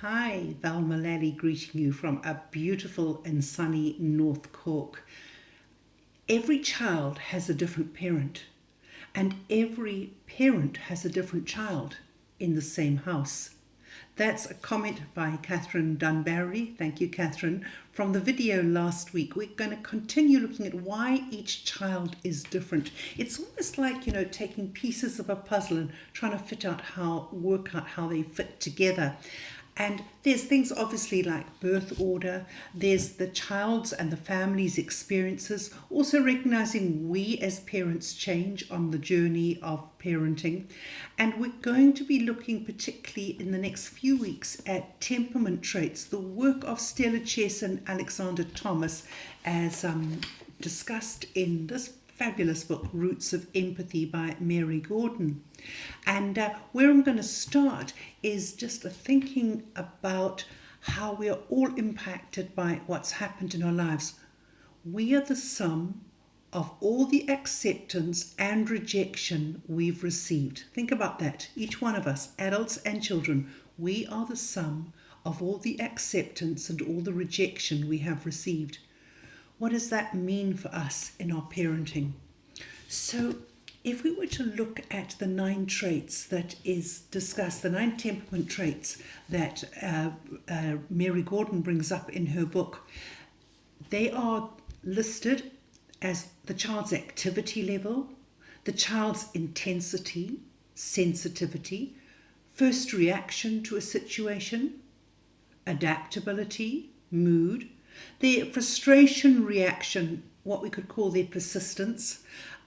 Hi, Val Mullally greeting you from a beautiful and sunny North Cork. Every child has a different parent, and every parent has a different child in the same house. That's a comment by Catherine Dunbarry. Thank you, Catherine. From the video last week, we're going to continue looking at why each child is different. It's almost like, taking pieces of a puzzle and trying to work out how they fit together. And there's things obviously like birth order, there's the child's and the family's experiences, also recognizing we as parents change on the journey of parenting. And we're going to be looking particularly in the next few weeks at temperament traits, the work of Stella Chess and Alexander Thomas as discussed in this fabulous book, Roots of Empathy by Mary Gordon. And where I'm going to start is just thinking about how we are all impacted by what's happened in our lives. We are the sum of all the acceptance and rejection we've received. Think about that. Each one of us, adults and children, we are the sum of all the acceptance and all the rejection we have received. What does that mean for us in our parenting? So if we were to look at the 9 traits that is discussed, the 9 temperament traits that Mary Gordon brings up in her book, they are listed as the child's activity level, the child's intensity, sensitivity, first reaction to a situation, adaptability, mood, their frustration reaction, what we could call their persistence,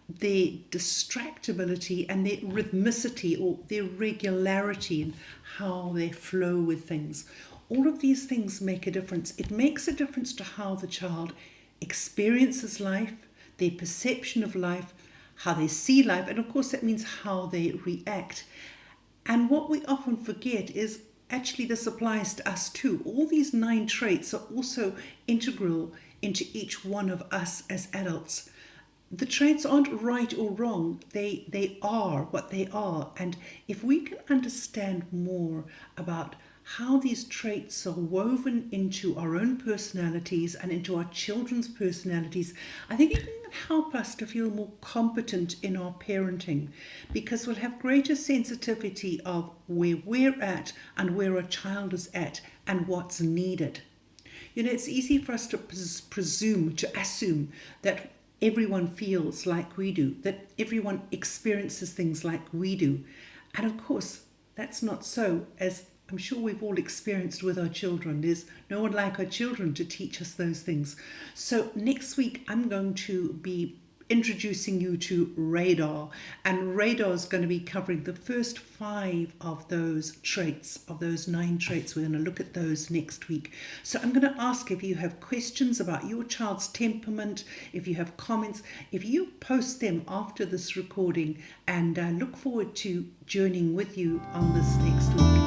their distractibility, and their rhythmicity or their regularity in how they flow with things. All of these things make a difference. It makes a difference to how the child experiences life, their perception of life, how they see life, and of course that means how they react. And what we often forget is actually this applies to us too. All these 9 traits are also integral into each one of us as adults. The traits aren't right or wrong. They are what they are. And if we can understand more about how these traits are woven into our own personalities and into our children's personalities, I think it can help us to feel more competent in our parenting, because we'll have greater sensitivity of where we're at and where our child is at and what's needed. It's easy for us to assume that everyone feels like we do, that everyone experiences things like we do. And of course, that's not so, as I'm sure we've all experienced with our children. There's no one like our children to teach us those things. So next week, I'm going to be introducing you to radar, and radar is going to be covering the first 5 of those traits, of those 9 traits. We're going to look at those next week. So I'm going to ask if you have questions about your child's temperament, if you have comments, if you post them after this recording, and look forward to journeying with you on this next week.